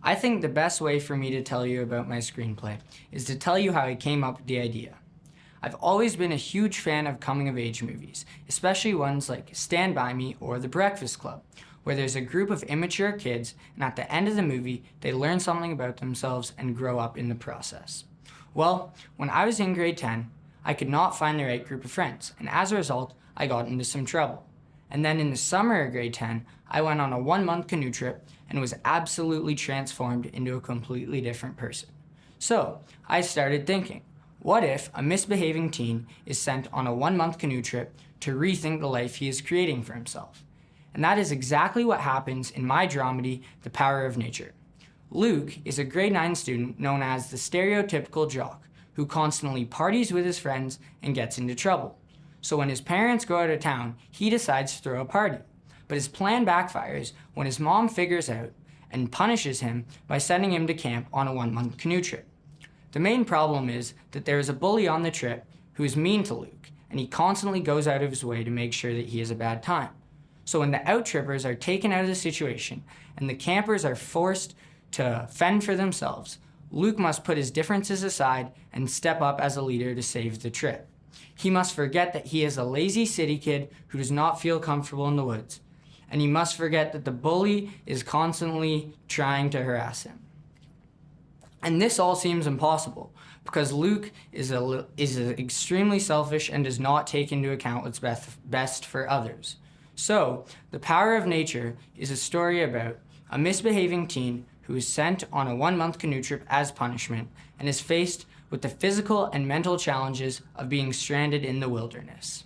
I think the best way for me to tell you about my screenplay is to tell you how I came up with the idea. I've always been a huge fan of coming-of-age movies, especially ones like Stand By Me or The Breakfast Club, where there's a group of immature kids and at the end of the movie, they learn something about themselves and grow up in the process. Well, when I was in grade 10, I could not find the right group of friends, and as a result, I got into some trouble. And then in the summer of grade 10, I went on a 1-month canoe trip and was absolutely transformed into a completely different person. So I started thinking, what if a misbehaving teen is sent on a 1-month canoe trip to rethink the life he is creating for himself? And that is exactly what happens in my dramedy, The Power of Nature. Luke is a grade 9 student known as the stereotypical jock who constantly parties with his friends and gets into trouble. So when his parents go out of town, he decides to throw a party. But his plan backfires when his mom figures out and punishes him by sending him to camp on a 1-month canoe trip. The main problem is that there is a bully on the trip who is mean to Luke, and he constantly goes out of his way to make sure that he has a bad time. So when the out-trippers are taken out of the situation and the campers are forced to fend for themselves, Luke must put his differences aside and step up as a leader to save the trip. He must forget that he is a lazy city kid who does not feel comfortable in the woods. And he must forget that the bully is constantly trying to harass him. And this all seems impossible because Luke is extremely selfish and does not take into account what's best for others. So, The Power of Nature is a story about a misbehaving teen who is sent on a 1-month canoe trip as punishment and is faced with the physical and mental challenges of being stranded in the wilderness.